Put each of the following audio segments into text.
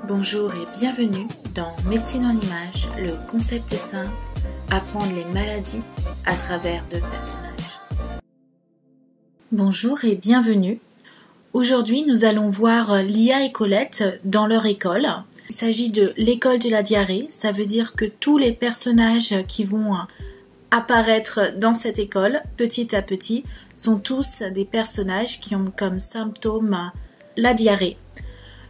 Bonjour et bienvenue dans Médecine en images. Le concept est simple, apprendre les maladies à travers deux personnages. Bonjour et bienvenue. Aujourd'hui, nous allons voir Lia et Colette dans leur école. Il s'agit de l'école de la diarrhée. Ça veut dire que tous les personnages qui vont apparaître dans cette école, petit à petit, sont tous des personnages qui ont comme symptôme la diarrhée.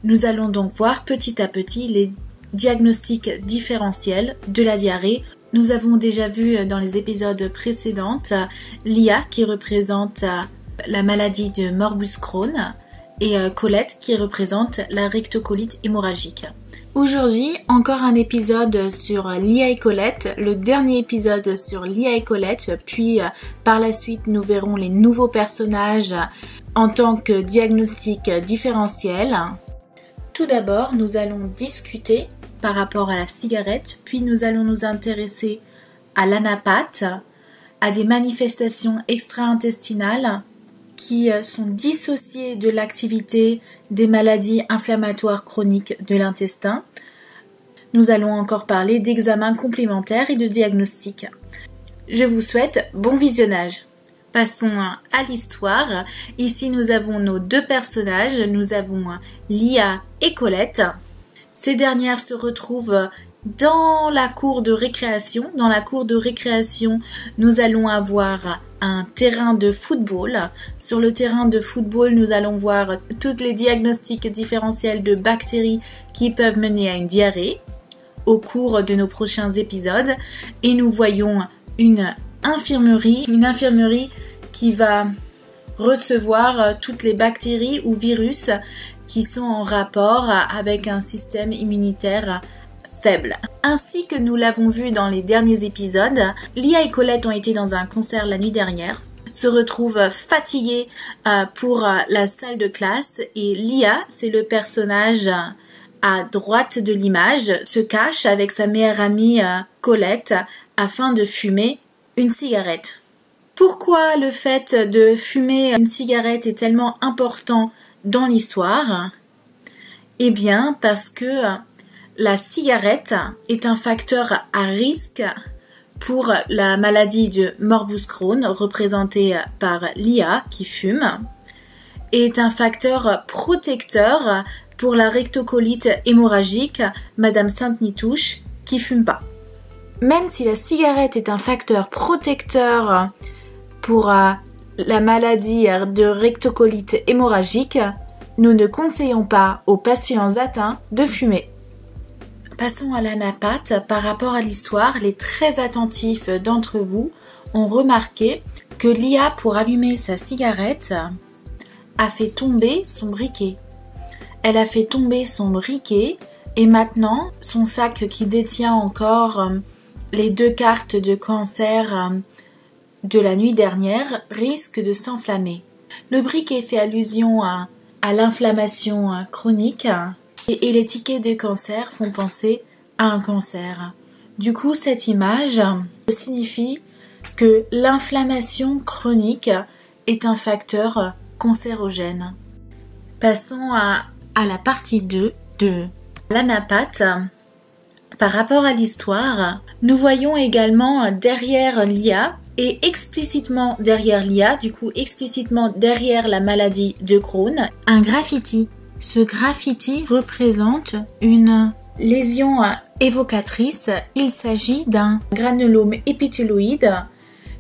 Nous allons donc voir petit à petit les diagnostics différentiels de la diarrhée. Nous avons déjà vu dans les épisodes précédents Lia qui représente la maladie de Morbus Crohn et Colette qui représente la rectocolite hémorragique. Aujourd'hui, encore un épisode sur Lia et Colette, le dernier épisode sur Lia et Colette, puis par la suite nous verrons les nouveaux personnages en tant que diagnostic différentiel. Tout d'abord, nous allons discuter par rapport à la cigarette, puis nous allons nous intéresser à l'anapathe, à des manifestations extra-intestinales qui sont dissociées de l'activité des maladies inflammatoires chroniques de l'intestin. Nous allons encore parler d'examens complémentaires et de diagnostics. Je vous souhaite bon visionnage. Passons à l'histoire. Ici, nous avons nos deux personnages. Nous avons Lia et Colette. Ces dernières se retrouvent dans la cour de récréation. Dans la cour de récréation, nous allons avoir un terrain de football. Sur le terrain de football, nous allons voir toutes les diagnostics différentiels de bactéries qui peuvent mener à une diarrhée au cours de nos prochains épisodes. Et nous voyons une infirmerie qui va recevoir toutes les bactéries ou virus qui sont en rapport avec un système immunitaire faible. Ainsi que nous l'avons vu dans les derniers épisodes, Lia et Colette ont été dans un concert la nuit dernière, se retrouvent fatiguées pour la salle de classe et Lia, c'est le personnage à droite de l'image, se cache avec sa meilleure amie Colette afin de fumer une cigarette. Pourquoi le fait de fumer une cigarette est tellement important dans l'histoire? Eh bien, parce que la cigarette est un facteur à risque pour la maladie de Morbus Crohn, représentée par Lia qui fume, et est un facteur protecteur pour la rectocolite hémorragique, Madame Sainte-Nitouche, qui fume pas. Même si la cigarette est un facteur protecteur pour la maladie de rectocolite hémorragique, nous ne conseillons pas aux patients atteints de fumer. Passons à l'anapathe. Par rapport à l'histoire, les très attentifs d'entre vous ont remarqué que Lia, pour allumer sa cigarette, a fait tomber son briquet. Elle a fait tomber son briquet et maintenant, son sac qui détient encore les 2 cartes de cancer de la nuit dernière risque de s'enflammer. Le briquet fait allusion à l'inflammation chronique et les tickets de cancer font penser à un cancer. Du coup, cette image signifie que l'inflammation chronique est un facteur cancérogène. Passons à la partie 2 de l'anapathe. Par rapport à l'histoire, nous voyons également derrière Lia et explicitement derrière Lia, du coup explicitement derrière la maladie de Crohn, un graffiti. Ce graffiti représente une lésion évocatrice. Il s'agit d'un granulome épithéloïde.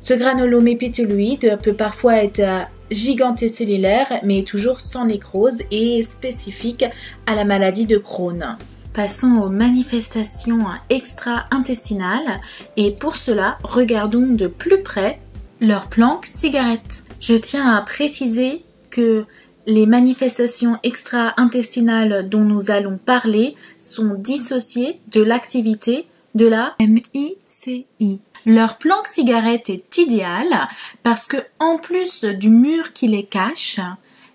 Ce granulome épithéloïde peut parfois être gigantocellulaire, mais toujours sans nécrose et spécifique à la maladie de Crohn. Passons aux manifestations extra-intestinales et pour cela, regardons de plus près leur planque cigarette. Je tiens à préciser que les manifestations extra-intestinales dont nous allons parler sont dissociées de l'activité de la MICI. Leur planque cigarette est idéale parce que en plus du mur qui les cache,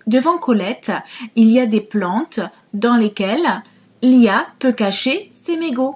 devant Colette, il y a des plantes dans lesquelles Lia peut cacher ses mégots.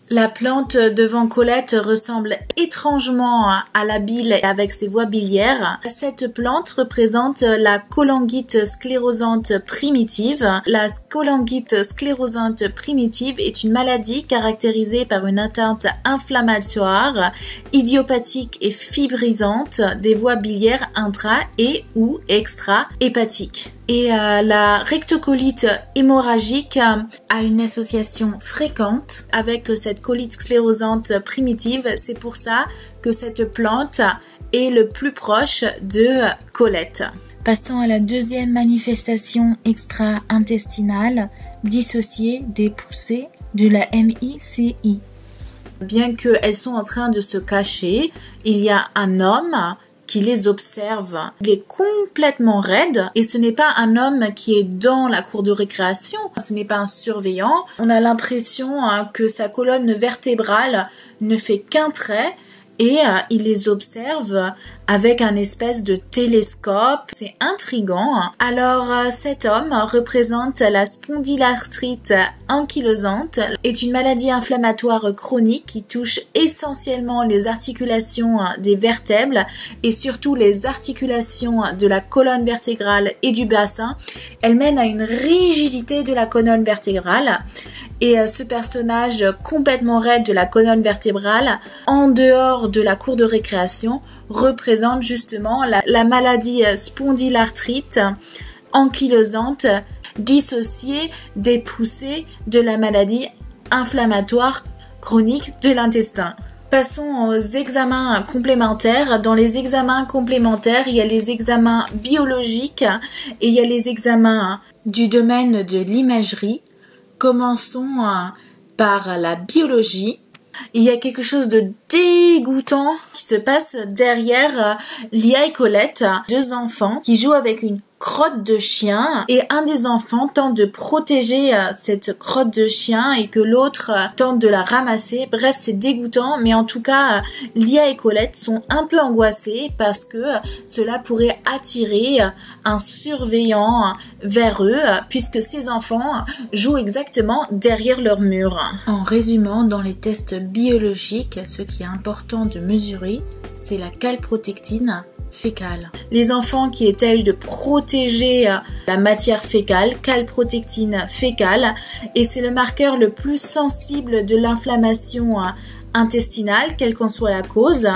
La plante devant Colette ressemble étrangement à la bile avec ses voies biliaires. Cette plante représente la cholangite sclérosante primitive. La cholangite sclérosante primitive est une maladie caractérisée par une atteinte inflammatoire, idiopathique et fibrisante des voies biliaires intra- et ou extra-hépatiques. Et la rectocolite hémorragique a une association fréquente avec cette colite sclérosante primitive. C'est pour ça que cette plante est le plus proche de Colette. Passons à la deuxième manifestation extra-intestinale, dissociée des poussées de la MICI. Bien qu'elles sont en train de se cacher, il y a un homme qui les observe. Il est complètement raide et ce n'est pas un homme qui est dans la cour de récréation, ce n'est pas un surveillant. On a l'impression que sa colonne vertébrale ne fait qu'un trait et il les observe avec un espèce de télescope. C'est intriguant. Alors cet homme représente la spondylarthrite ankylosante, est une maladie inflammatoire chronique qui touche essentiellement les articulations des vertèbres et surtout les articulations de la colonne vertébrale et du bassin. Elle mène à une rigidité de la colonne vertébrale. Et ce personnage complètement raide de la colonne vertébrale, en dehors de la cour de récréation, représente justement la maladie spondylarthrite ankylosante dissociée des poussées de la maladie inflammatoire chronique de l'intestin. Passons aux examens complémentaires. Dans les examens complémentaires, il y a les examens biologiques et il y a les examens du domaine de l'imagerie. Commençons par la biologie. Il y a quelque chose de dégoûtant qui se passe derrière Lia et Colette, deux enfants qui jouent avec une crotte de chien et un des enfants tente de protéger cette crotte de chien et que l'autre tente de la ramasser. Bref, c'est dégoûtant, mais en tout cas, Lia et Colette sont un peu angoissées parce que cela pourrait attirer un surveillant vers eux puisque ces enfants jouent exactement derrière leur mur. En résumant, dans les tests biologiques, ce qui est important de mesurer, c'est la calprotectine fécale. Les enfants qui essayent de protéger la matière fécale, calprotectine fécale, et c'est le marqueur le plus sensible de l'inflammation intestinale, quelle qu'en soit la cause,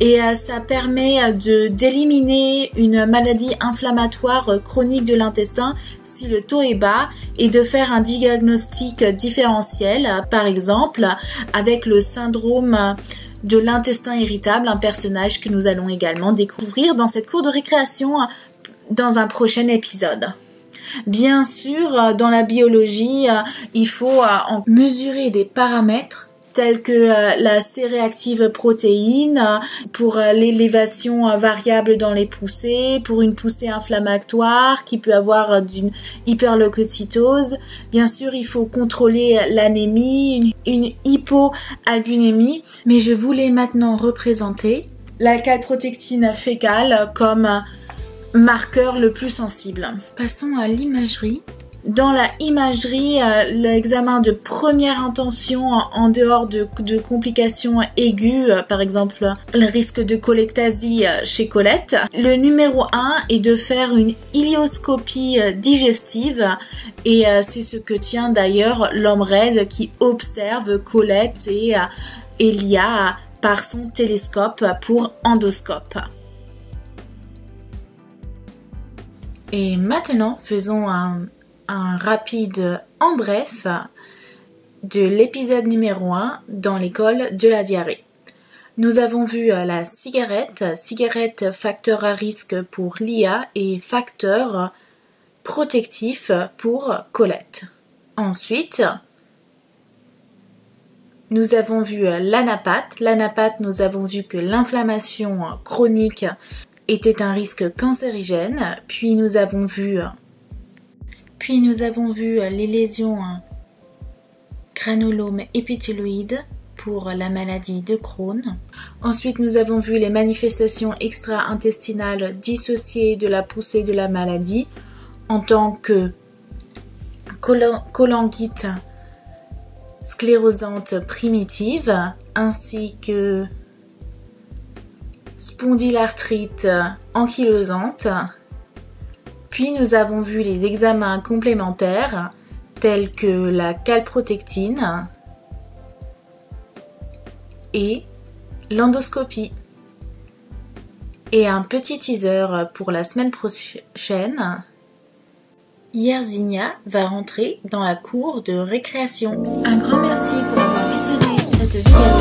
et ça permet d'éliminer une maladie inflammatoire chronique de l'intestin si le taux est bas et de faire un diagnostic différentiel, par exemple avec le syndrome de l'intestin irritable, un personnage que nous allons également découvrir dans cette cour de récréation dans un prochain épisode. Bien sûr, dans la biologie, il faut en mesurer des paramètres tels que la C-réactive protéine pour l'élévation variable dans les poussées, pour une poussée inflammatoire qui peut avoir d'une hyperleucocytose. Bien sûr, il faut contrôler l'anémie, une hypoalbuminémie, mais je voulais maintenant représenter la calprotectine fécale comme marqueur le plus sensible. Passons à l'imagerie. Dans la imagerie, l'examen de première intention en dehors de complications aiguës, par exemple le risque de cholectasie chez Colette. Le numéro 1 est de faire une iléoscopie digestive et c'est ce que tient d'ailleurs l'homme raide qui observe Colette et Lia par son télescope pour endoscope. Et maintenant, faisons un rapide en bref de l'épisode numéro 1 dans l'école de la diarrhée. Nous avons vu la cigarette facteur à risque pour Lia et facteur protectif pour Colette. Ensuite, nous avons vu l'anapathe. L'anapathe, nous avons vu que l'inflammation chronique était un risque cancérigène. Puis nous avons vu les lésions granulomes épithéloïdes pour la maladie de Crohn. Ensuite, nous avons vu les manifestations extra-intestinales dissociées de la poussée de la maladie en tant que cholangite sclérosante primitive ainsi que spondylarthrite ankylosante. Puis nous avons vu les examens complémentaires tels que la calprotectine et l'endoscopie. Et un petit teaser pour la semaine prochaine. Yersinia va rentrer dans la cour de récréation. Un grand merci pour avoir visionné cette vidéo.